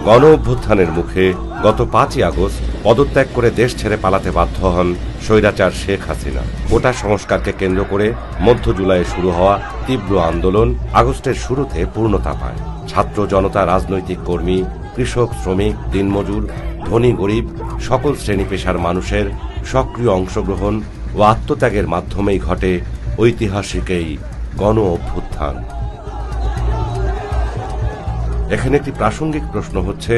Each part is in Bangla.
গণ অভ্যুত্থানের মুখে গত 5ই আগস্ট পদত্যাগ করে দেশ ছেড়ে পালাতে বাধ্য হন স্বৈরাচার শেখ হাসিনা। কোটা সংস্কারকে কেন্দ্র করে মধ্য জুলাইয়ে শুরু হওয়া তীব্র আন্দোলন আগস্টের শুরুতে পূর্ণতা পায়। ছাত্র জনতা, রাজনৈতিক কর্মী, কৃষক, শ্রমিক, দিনমজুর, ধনী গরিব সকল শ্রেণী পেশার মানুষের সক্রিয় অংশগ্রহণ ও আত্মত্যাগের মাধ্যমেই ঘটে ঐতিহাসিক এই গণ অভ্যুত্থান। এখানে একটি প্রাসঙ্গিক প্রশ্ন হচ্ছে,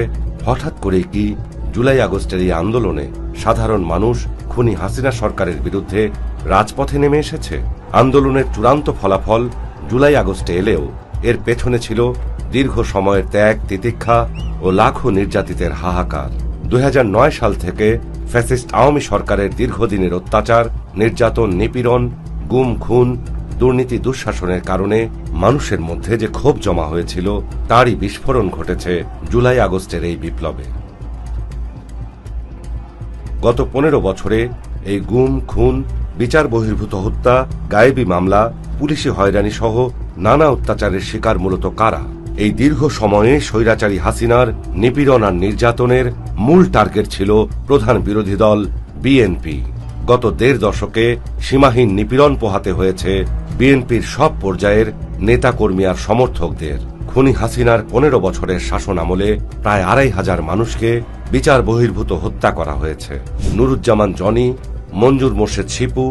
হঠাৎ করে কি জুলাই আগস্টের এই আন্দোলনে সাধারণ মানুষ খুনি হাসিনা সরকারের বিরুদ্ধে রাজপথে নেমে এসেছে? আন্দোলনের চূড়ান্ত ফলাফল জুলাই আগস্টে এলেও এর পেছনে ছিল দীর্ঘ সময়ের ত্যাগ, তিতিক্ষা ও লাখো নির্যাতিতের হাহাকার। 2009 সাল থেকে ফ্যাসিস্ট আওয়ামী সরকারের দীর্ঘদিনের অত্যাচার, নির্যাতন, নিপীড়ন, গুম, খুন, দুর্নীতি, দুঃশাসনের কারণে মানুষের মধ্যে যে ক্ষোভ জমা হয়েছিল তারই বিস্ফোরণ ঘটেছে জুলাই আগস্টের এই বিপ্লবে। গত 15 বছরে এই গুম, খুন, বিচার বহির্ভূত হত্যা, গায়েবী মামলা, পুলিশি হয়রানি সহ নানা অত্যাচারের শিকার মূলত কারা? এই দীর্ঘ সময়ে স্বৈরাচারী হাসিনার নিপীড়ন আর নির্যাতনের মূল টার্গেট ছিল প্রধান বিরোধী দল বিএনপি। গত 1.5 দশকে সীমাহীন নিপীড়ন পোহাতে হয়েছে বিএনপির সব পর্যায়ের নেতাকর্মী আর সমর্থকদের। খুনি হাসিনার 15 বছরের শাসন আমলে প্রায় 2,500 মানুষকে বিচার বহির্ভূত হত্যা করা হয়েছে। নুরুজ্জামান জনি, মঞ্জুর মোর্শেদ শিপু,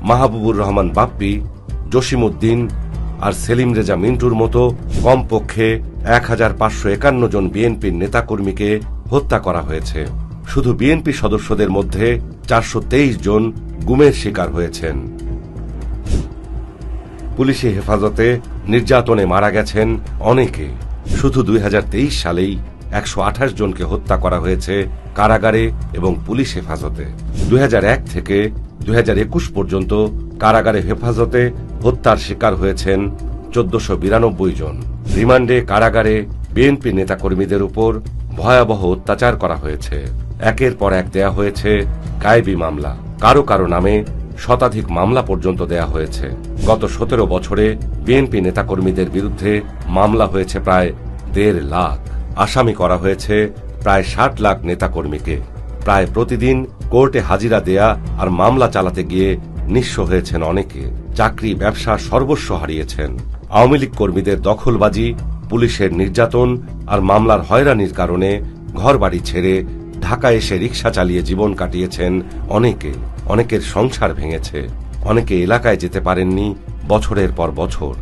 মাহবুবুর রহমান বাপ্পি, জসিমউদ্দিন আর সেলিম রেজা মিন্টুর মতো কমপক্ষে 1,551 জন বিএনপির নেতাকর্মীকে হত্যা করা হয়েছে। শুধু বিএনপি সদস্যদের মধ্যে 423 জন গুমের শিকার হয়েছেন। পুলিশি হেফাজতে নির্যাতনে মারা গেছেন অনেকে। শুধু 2023 সালেই 128 জনকে হত্যা করা হয়েছে কারাগারে এবং পুলিশ হেফাজতে। 2001 থেকে 2021 পর্যন্ত কারাগারে হেফাজতে হত্যার শিকার হয়েছেন 1492 জন। রিমান্ডে, কারাগারে বিএনপি নেতাকর্মীদের উপর ভয়াবহ অত্যাচার করা হয়েছে। একের পর এক দেয়া হয়েছে গায়েবী মামলা, কারো কারো নামে শতাধিক মামলা পর্যন্ত দেয়া হয়েছে। গত 17 বছরে বিএনপি নেতাকর্মীদের বিরুদ্ধে মামলা হয়েছে প্রায় 1.5 লাখ। আসামি করা হয়েছে প্রায় 60 লাখ নেতাকর্মীকে। প্রায় প্রতিদিন কোর্টে হাজিরা দেয়া আর মামলা চালাতে গিয়ে নিঃস্ব হয়েছেন অনেকে। চাকরি, ব্যবসা, সর্বস্ব হারিয়েছেন। আওয়ামী লীগ কর্মীদের দখলবাজি, পুলিশের নির্যাতন আর মামলার হয়রানির কারণে ঘরবাড়ি ছেড়ে ঢাকা এসে রিকশা চালিয়ে জীবন কাটিয়েছেন অনেকে। অনেকের সংসার ভেঙেছে। অনেকে এলাকায় যেতে পারেননি বছরের পর বছর।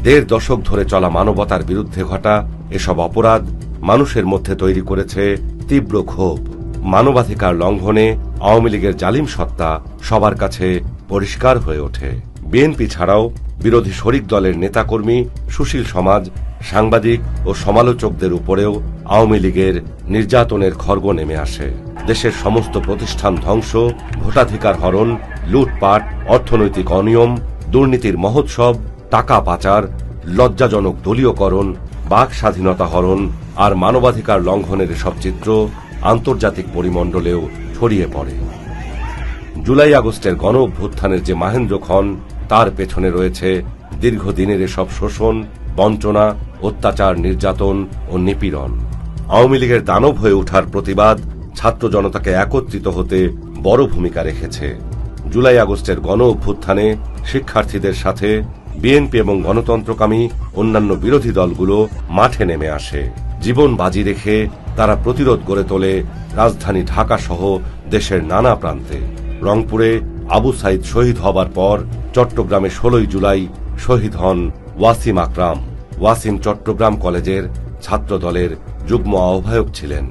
1.5 দশক ধরে চলা মানবতার বিরুদ্ধে ঘটা এসব অপরাধ মানুষের মধ্যে তৈরি করেছে তীব্র ক্ষোভ। মানবাধিকার লঙ্ঘনে আওয়ামী লীগের জালিম সত্তা সবার কাছে পরিষ্কার হয়ে ওঠে। বিএনপি ছাড়াও বিরোধী শরিক দলের নেতাকর্মী, সুশীল সমাজ, সাংবাদিক ও সমালোচকদের উপরেও আওয়ামী লীগের নির্যাতনের খড়গ নেমে আসে। দেশের সমস্ত প্রতিষ্ঠান ধ্বংস, ভোটাধিকার হরণ, লুটপাট, অর্থনৈতিক অনিয়ম, দুর্নীতির মহোৎসব, টাকা পাচার, লজ্জাজনক দলীয়করণ, বাক স্বাধীনতা হরণ আর মানবাধিকার লঙ্ঘনের এসব চিত্র আন্তর্জাতিক পরিমণ্ডলেও ছড়িয়ে পড়ে। জুলাই আগস্টের গণ অভ্যুত্থানের যে মাহেন্দ্রক্ষণ, তার পেছনে রয়েছে দীর্ঘদিনের এসব শোষণ, বঞ্চনা, অত্যাচার, নির্যাতন ও নিপীড়ন। আওয়ামী লীগের দানব হয়ে ওঠার প্রতিবাদ ছাত্র জনতাকে একত্রিত হতে বড় ভূমিকা রেখেছে। জুলাই আগস্টের গণ অভ্যুত্থানে শিক্ষার্থীদের সাথে বিএনপি এবং গণতন্ত্রকামী অন্যান্য বিরোধী দলগুলো মাঠে নেমে আসে। জীবন বাজি রেখে তারা প্রতিরোধ গড়ে তোলে রাজধানী ঢাকা সহ দেশের নানা প্রান্তে। রংপুরে আবু সাইদ শহীদ হবার পর চট্টগ্রামে 16 জুলাই শহীদ হন ওয়াসিম আকরাম। ওয়াসিম চট্টগ্রাম কলেজের ছাত্র দলের যুগ্ম আহ্বায়ক ছিলেন।